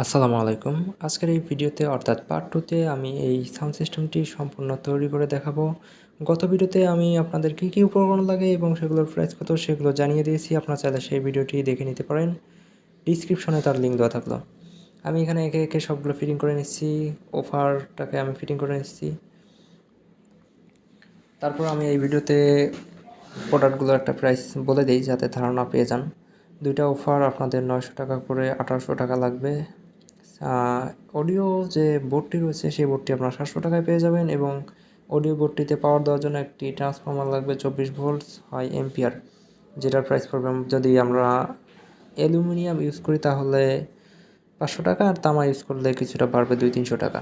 আসসালামু আলাইকুম। আজকের এই ভিডিওতে অর্থাৎ পার্ট 2 তে আমি এই সাউন্ড সিস্টেমটি সম্পূর্ণ তৈরি করে দেখাবো। গত ভিডিওতে আমি আপনাদের কী উপকরণ লাগে এবং সেগুলোর প্রাইস কত সেগুলো জানিয়ে দিয়েছি। আপনারা চাইলে সেই ভিডিওটি দেখে নিতে পারেন। ডিসক্রিপশনে তার লিঙ্ক দেওয়া থাকলো। আমি এখানে একে একে সবগুলো ফিটিং করে নিচ্ছি। ওফারটাকে আমি ফিটিং করে নিচ্ছি। তারপর আমি এই ভিডিওতে প্রোডাক্টগুলোর একটা প্রাইস বলে দিই যাতে ধারণা পেয়ে যান। দুইটা ওফার আপনাদের 900 টাকা করে 1800 টাকা লাগবে। অডিও যে বোর্ডটি রয়েছে সেই বোর্ডটি আপনারা 700 টাকায় পেয়ে যাবেন এবং অডিও বোর্ডটিতে পাওয়ার দেওয়ার জন্য একটি ট্রান্সফর্মার লাগবে 24 ভোল্টস হয় এম্পিয়ার, যেটার প্রাইস পড়বে যদি আমরা অ্যালুমিনিয়াম ইউজ করি তাহলে 500 টাকা, আর তামা ইউজ করলে কিছুটা বাড়বে 200-300 টাকা।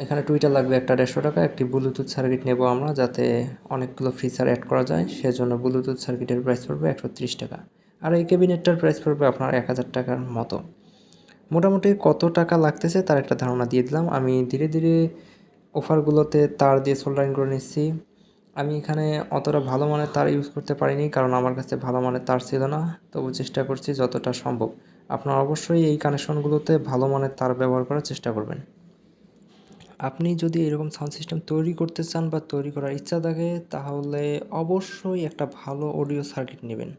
এখানে টুইটার লাগবে একটা 150 টাকা। একটি ব্লুটুথ সার্কিট নেব আমরা, যাতে অনেকগুলো ফিচার অ্যাড করা যায়, সেজন্য ব্লুটুথ সার্কিটের প্রাইস পড়বে 130 টাকা। আর এই ক্যাবিনেটটার প্রাইস পড়বে আপনার 1000 টাকার মতো। মোটামুটি কত টাকা লাগতেছে তার একটা ধারণা দিয়ে দিলাম। আমি ধীরে ধীরে অফারগুলোতে তার দিয়ে সোল্ডারিং করে নিচ্ছি। আমি এখানে অতটা ভালো মানের তার ইউজ করতে পারিনি, কারণ আমার কাছে ভালো মানের তার ছিল না। তবু চেষ্টা করছি যতটা সম্ভব। আপনারা অবশ্যই এই কানেকশনগুলোতে ভালো মানের তার ব্যবহার করার চেষ্টা করবেন। আপনি যদি এরকম সাউন্ড সিস্টেম তৈরি করতে চান বা তৈরি করার ইচ্ছা থাকে, তাহলে অবশ্যই একটা ভালো অডিও সার্কিট নেবেন।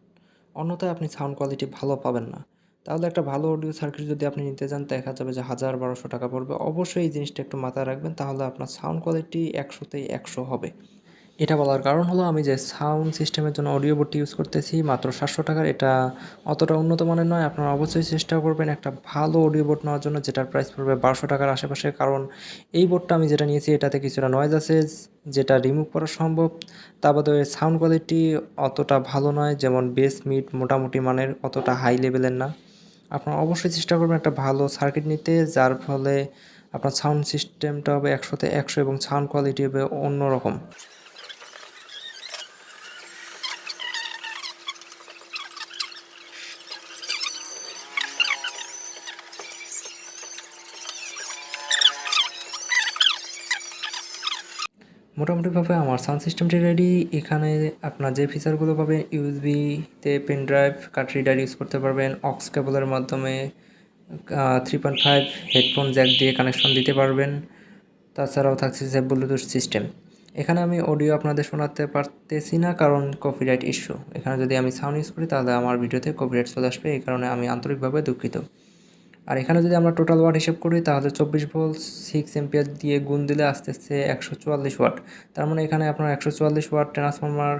অন্যথায় আপনি সাউন্ড কোয়ালিটি ভালো পাবেন না। তাহলে একটা ভালো অডিও সার্কিট যদি আপনি নিতে চান, দেখা যাবে যে 1000-1200 টাকা পড়বে। অবশ্যই এই জিনিসটা একটু মাথায় রাখবেন, তাহলে আপনার সাউন্ড কোয়ালিটি 100-তে 100 হবে। এটা বলার কারণ হলো, আমি যে সাউন্ড সিস্টেমের জন্য অডিও বোর্ডটি ইউজ করতেছি মাত্র 700 টাকার, এটা অতটা উন্নত মানের নয়। আপনারা অবশ্যই চেষ্টা করবেন একটা ভালো অডিও বোর্ড নেওয়ার জন্য, যেটার প্রাইস পড়বে 1200 টাকার আশেপাশে। কারণ এই বোর্ডটা আমি যেটা নিয়েছি এটাতে কিছুটা নয়েজ আছে, যেটা রিমুভ করা সম্ভব। তা বাদে সাউন্ড কোয়ালিটি অতটা ভালো নয়, যেমন বেস মিড মোটামুটি মানের, অতটা হাই লেভেলের না। আপনারা অবশ্যই চেষ্টা করবেন একটা ভালো সার্কিট নিতে, যার ফলে আপনার সাউন্ড সিস্টেমটা হবে 100-তে 100 এবং সাউন্ড কোয়ালিটি হবে অন্যরকম। মোটামুটিভাবে আমার সাউন্ড সিস্টেমটি রেডি। এখানে আপনার যে ফিচারগুলো পাবেন, ইউএসবিতে pen drive, card reader use করতে পারবেন, অক্স কেবলের মাধ্যমে 3.5 হেডফোন জ্যাক দিয়ে কানেকশন দিতে পারবেন। তাছাড়াও থাকছে যে ব্লুটুথ সিস্টেম। এখানে আমি অডিও আপনাদের শোনাতে পারতেছি না, কারণ কপিরাইট ইস্যু। এখানে যদি আমি সাউন্ড ইউজ করি তাহলে আমার ভিডিওতে কপিরাইট চলে আসবে, এই কারণে আমি আন্তরিকভাবে দুঃখিত। আর এখানে যদি আমরা টোটাল ওয়াট হিসেব করি তাহলে 24 ভোল্ট 6 এম্পিয়ার দিয়ে গুণ দিলে আস্তে আস্তে 144 ওয়াট। তার মানে এখানে আপনার 144 ওয়াট ট্রান্সফর্মার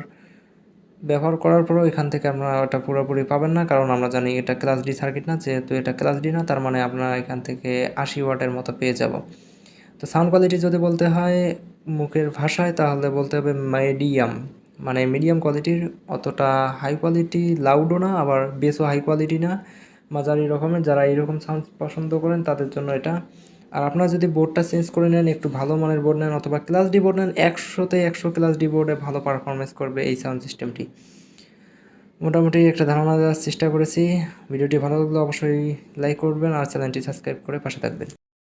ব্যবহার করার পরেও এখান থেকে আপনারা ওটা পুরোপুরি পাবেন না, কারণ আমরা জানি এটা ক্লাস ডি সার্কিট না। যেহেতু এটা ক্লাস ডি না, তার মানে আপনারা এখান থেকে 80 ওয়াটের মতো পেয়ে যাব। তো সাউন্ড কোয়ালিটি যদি বলতে হয় মুখের ভাষায়, তাহলে বলতে হবে মিডিয়াম, মানে মিডিয়াম কোয়ালিটির, অতটা হাই কোয়ালিটি লাউডও না, আবার বেসও হাই কোয়ালিটি না, মাঝারি রকমের। যারা এইরকম সাউন্ড পছন্দ করেন তাদের জন্য এটা। আর আপনারা যদি বোর্ডটা চেঞ্জ করে নেন, একটু ভালো মানের বোর্ড নেন অথবা ক্লাস ডি বোর্ড নেন, 100-তে 100 ক্লাস ডি বোর্ডে ভালো পারফরমেন্স করবে এই সাউন্ড সিস্টেমটি। মোটামুটি একটা ধারণা দেওয়ার চেষ্টা করেছি। ভিডিওটি ভালো লাগলে অবশ্যই লাইক করবেন আর চ্যানেলটি সাবস্ক্রাইব করে পাশে থাকবেন।